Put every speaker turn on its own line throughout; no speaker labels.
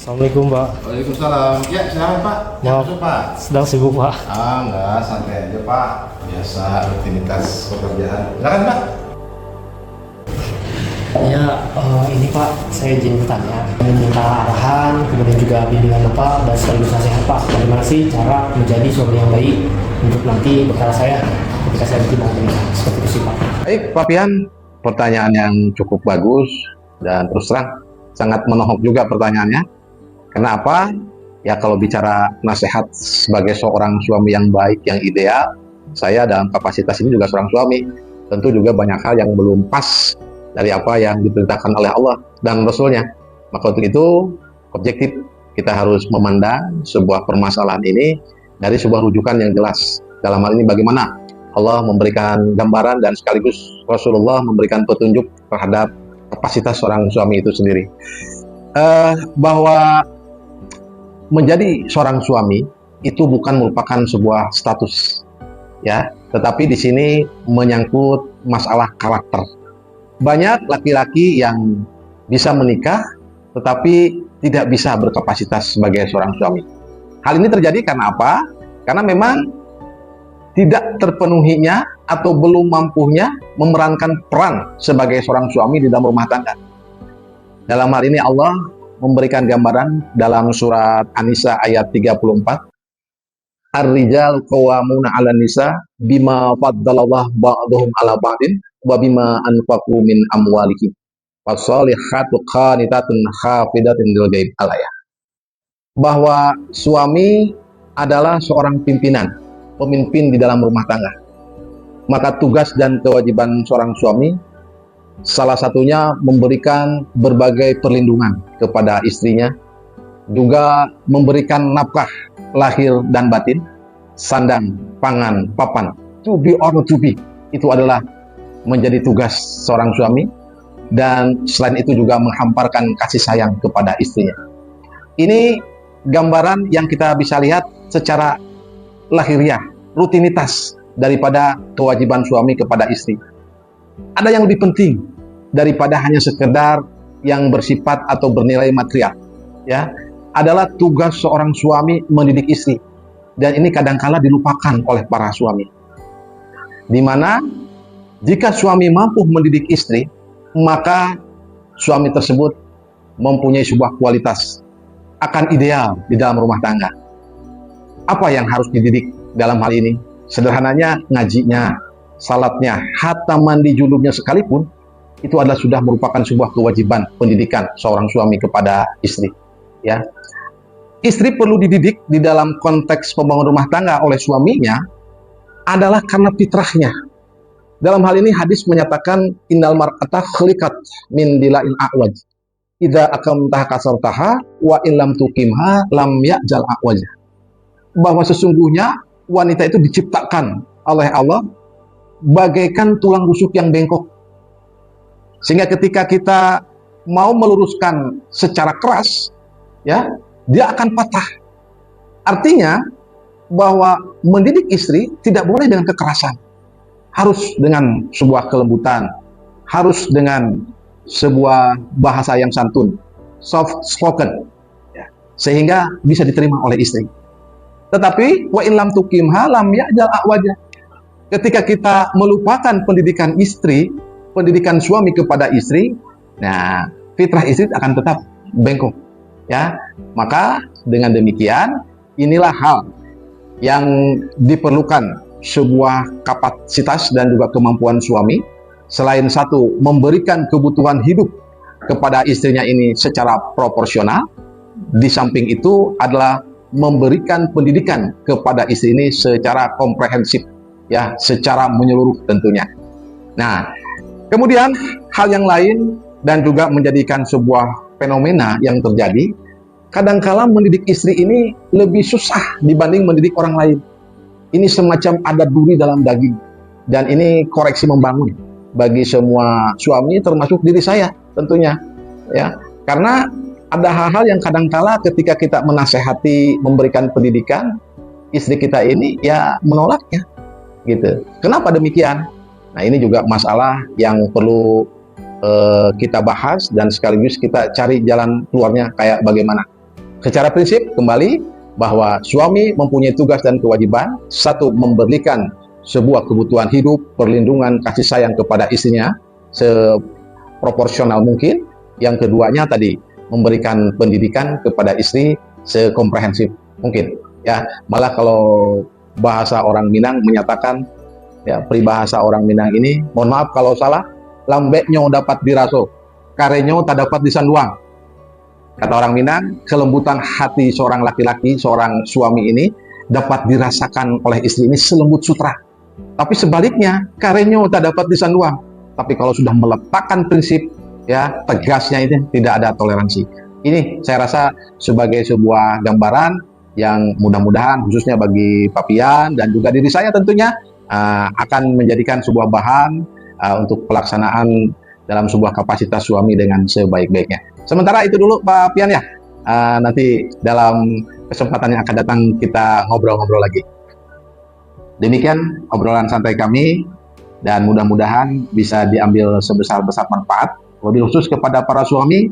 Assalamualaikum Pak.
Waalaikumsalam. Ya, silakan Pak. Ya,
Maaf,
masuk Pak.
sedang sibuk Pak.
Enggak, santai aja Pak. Biasa rutinitas pekerjaan. Silakan Pak.
Ya, ini Pak, saya izin bertanya, meminta arahan, kemudian juga bimbingan Bapak dan sekaligus nasihat Pak. Bagaimana sih cara menjadi suami yang baik untuk nanti bekal saya ketika saya nanti mau menikah? Seperti itu sih Pak.
Baik, Pak Pian. Pertanyaan yang cukup bagus dan terus terang sangat menohok juga pertanyaannya. Kenapa? Ya kalau bicara nasihat sebagai seorang suami yang baik, yang ideal, saya dalam kapasitas ini juga seorang suami. Tentu juga banyak hal yang belum pas dari apa yang diperintahkan oleh Allah dan Rasulnya. Maka untuk itu, objektif kita harus memandang sebuah permasalahan ini dari sebuah rujukan yang jelas. Dalam hal ini bagaimana Allah memberikan gambaran dan sekaligus Rasulullah memberikan petunjuk terhadap kapasitas seorang suami itu sendiri. Bahwa menjadi seorang suami itu bukan merupakan sebuah status, ya, tetapi di sini menyangkut masalah karakter. Banyak laki-laki yang bisa menikah, tetapi tidak bisa berkapasitas sebagai seorang suami. Hal ini terjadi karena apa? Karena memang tidak terpenuhinya atau belum mampunya memerankan peran sebagai seorang suami di dalam rumah tangga. Dalam hal ini Allah memberikan gambaran dalam surat An-Nisa ayat 34. Ar-rijal qawwamuna 'alan nisa bima faddalallahu ba'dahum 'ala ba'din wa bima anfaqu min amwalihim. Fasolihatu qanitatun hafidatun lil ghaib al-ayah. Bahwa suami adalah seorang pemimpin di dalam rumah tangga. Maka tugas dan kewajiban seorang suami salah satunya memberikan berbagai perlindungan kepada istrinya, juga memberikan nafkah lahir dan batin, sandang, pangan, papan, to be or not to be, itu adalah menjadi tugas seorang suami. Dan selain itu juga menghamparkan kasih sayang kepada istrinya. Ini gambaran yang kita bisa lihat secara lahiriah, rutinitas daripada kewajiban suami kepada istri. Ada yang lebih penting daripada hanya sekedar yang bersifat atau bernilai material, ya, adalah tugas seorang suami mendidik istri. Dan ini kadangkala dilupakan oleh para suami. Dimana jika suami mampu mendidik istri, maka suami tersebut mempunyai sebuah kualitas, akan ideal di dalam rumah tangga. Apa yang harus dididik dalam hal ini? Sederhananya ngajinya, salatnya, hatta mandi junubnya sekalipun, itu adalah sudah merupakan sebuah kewajiban pendidikan seorang suami kepada istri. Ya, istri perlu dididik di dalam konteks pembangunan rumah tangga oleh suaminya adalah karena fitrahnya. Dalam hal ini hadis menyatakan innal mar'ata khuliqat min dila'il a'waj. Idza aqamtaha kasartaha wa illam tuqimha lam ya'jal a'waj. Bahwa sesungguhnya wanita itu diciptakan oleh Allah bagaikan tulang rusuk yang bengkok. Sehingga ketika kita mau meluruskan secara keras, ya, dia akan patah. Artinya bahwa mendidik istri tidak boleh dengan kekerasan. Harus dengan sebuah kelembutan, harus dengan sebuah bahasa yang santun, soft spoken, ya, sehingga bisa diterima oleh istri. Tetapi wa in lam tuqimha lam ya'jal a'waja. Ketika kita melupakan pendidikan istri, pendidikan suami kepada istri, nah fitrah istri akan tetap bengkok, ya. Maka dengan demikian inilah hal yang diperlukan sebuah kapasitas dan juga kemampuan suami. Selain satu, memberikan kebutuhan hidup kepada istrinya ini secara proporsional, di samping itu adalah memberikan pendidikan kepada istri ini secara komprehensif, ya, secara menyeluruh tentunya. Nah, kemudian hal yang lain dan juga menjadikan sebuah fenomena yang terjadi, kadangkala mendidik istri ini lebih susah dibanding mendidik orang lain. Ini semacam ada duri dalam daging, dan ini koreksi membangun bagi semua suami termasuk diri saya tentunya, ya, karena ada hal-hal yang kadangkala ketika kita menasehati, memberikan pendidikan, istri kita ini ya menolaknya, gitu. Kenapa demikian? Nah, ini juga masalah yang perlu kita bahas dan sekaligus kita cari jalan keluarnya kayak bagaimana. Secara prinsip kembali bahwa suami mempunyai tugas dan kewajiban, satu, memberikan sebuah kebutuhan hidup, perlindungan, kasih sayang kepada istrinya seproporsional mungkin. Yang keduanya tadi, memberikan pendidikan kepada istri sekomprehensif mungkin. Ya, malah kalau bahasa orang Minang menyatakan, ya, peribahasa orang Minang ini, mohon maaf kalau salah, lambeknya dapat diraso, karenyo tak dapat disanduang. Kata orang Minang, kelembutan hati seorang laki-laki, seorang suami ini dapat dirasakan oleh istri ini selembut sutra. Tapi sebaliknya, karenyo tak dapat disanduang. Tapi kalau sudah meletakkan prinsip, ya, tegasnya itu tidak ada toleransi. Ini saya rasa sebagai sebuah gambaran yang mudah-mudahan khususnya bagi Pak Pian dan juga diri saya tentunya akan menjadikan sebuah bahan untuk pelaksanaan dalam sebuah kapasitas suami dengan sebaik-baiknya. Sementara itu dulu Pak Pian ya, nanti dalam kesempatan yang akan datang kita ngobrol-ngobrol lagi. Demikian obrolan santai kami dan mudah-mudahan bisa diambil sebesar-besar manfaat, lebih khusus kepada para suami,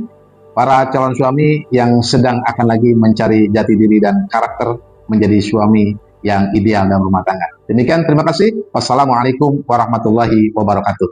para calon suami yang sedang akan lagi mencari jati diri dan karakter menjadi suami yang ideal dalam rumah tangga. Demikian, terima kasih. Wassalamualaikum warahmatullahi wabarakatuh.